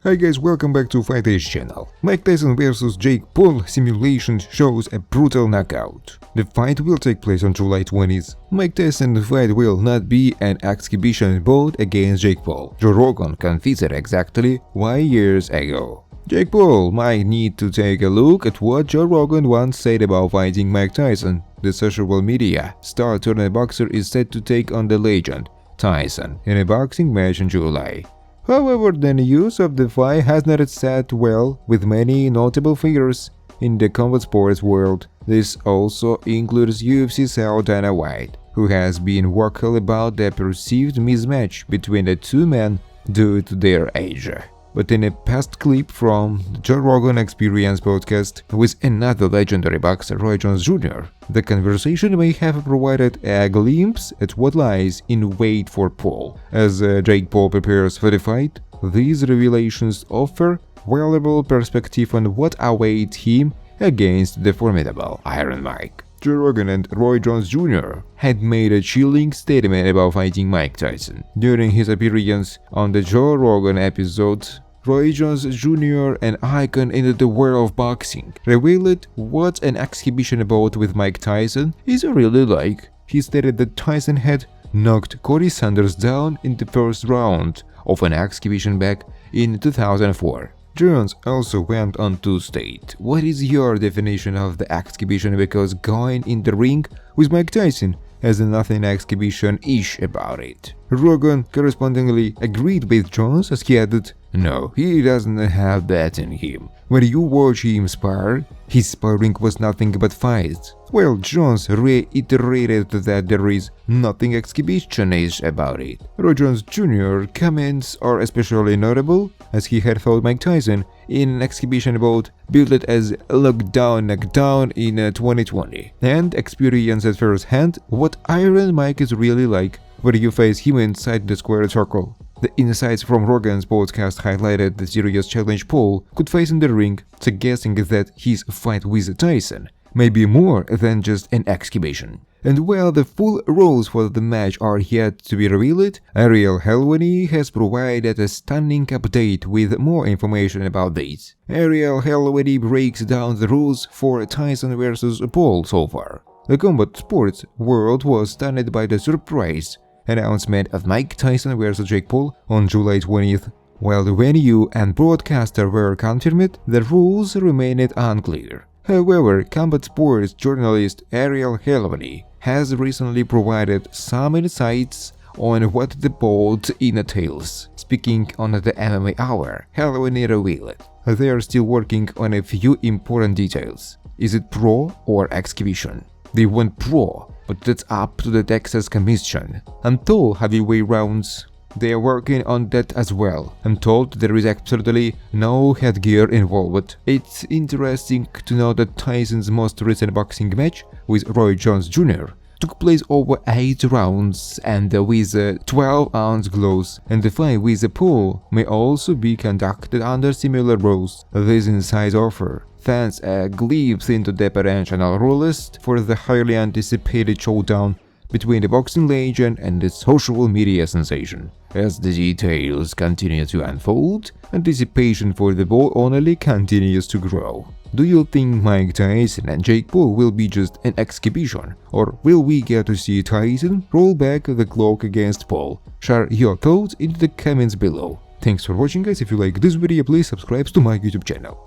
Hi guys, welcome back to Fighters channel. Mike Tyson vs Jake Paul simulation shows a brutal knockout. The fight will take place on July 20th. Mike Tyson fight will not be an exhibition bout against Jake Paul. Joe Rogan confessed exactly 1 year ago. Jake Paul might need to take a look at what Joe Rogan once said about fighting Mike Tyson. The social media star turned boxer is set to take on the legend Tyson in a boxing match in July. However, the news of the fight has not sat well with many notable figures in the combat sports world. This also includes UFC star Dana White, who has been vocal about the perceived mismatch between the two men due to their age. But in a past clip from the Joe Rogan Experience podcast with another legendary boxer, Roy Jones Jr., the conversation may have provided a glimpse at what lies in wait for Paul. As Jake Paul prepares for the fight, these revelations offer valuable perspective on what awaits him against the formidable Iron Mike. Joe Rogan and Roy Jones Jr. had made a chilling statement about fighting Mike Tyson. During his appearance on the Joe Rogan episode, Roy Jones Jr., an icon in the world of boxing, revealed what an exhibition bout with Mike Tyson is really like. He stated that Tyson had knocked Cory Sanders down in the first round of an exhibition back in 2004. Jones also went on to state, "What is your definition of the exhibition? Because going in the ring with Mike Tyson has nothing exhibition-ish about it." Rogan correspondingly agreed with Jones as he added, "No, he doesn't have that in him. When you watch him spar, his sparring was nothing but fights." Well, Jones reiterated that there is nothing exhibition-ish about it. Roy Jones Jr. comments are especially notable as he had fought Mike Tyson in an exhibition bout billed as Knockdown in 2020 and experienced at first hand what Iron Mike is really like, where you face him inside the square circle. The insights from Rogan's podcast highlighted the serious challenge Paul could face in the ring, suggesting that his fight with Tyson may be more than just an exhibition. And while the full rules for the match are yet to be revealed, Ariel Helwani has provided a stunning update with more information about this. Ariel Helwani breaks down the rules for Tyson vs Paul so far. The combat sports world was stunned by the surprise announcement of Mike Tyson vs Jake Paul on July 20th. While the venue and broadcaster were confirmed, the rules remained unclear. However, combat sports journalist Ariel Helwani has recently provided some insights on what the bout entails. Speaking on the MMA Hour, Helwani revealed they are still working on a few important details. Is it pro or exhibition? They want pro, but that's up to the Texas Commission. I'm told heavyweight rounds. They are working on that as well. I'm told there is absolutely no headgear involved. It's interesting to know that Tyson's most recent boxing match with Roy Jones Jr. took place over 8 rounds and with 12-ounce gloves, and the fight with Paul may also be conducted under similar rules. These insights offer fans a glimpse into the potential rule list for the highly anticipated showdown between the boxing legend and the social media sensation. As the details continue to unfold, anticipation for the bout only continues to grow. Do you think Mike Tyson and Jake Paul will be just an exhibition, or will we get to see Tyson roll back the clock against Paul? Share your thoughts in the comments below. Thanks for watching guys. If you like this video, please subscribe to my YouTube channel.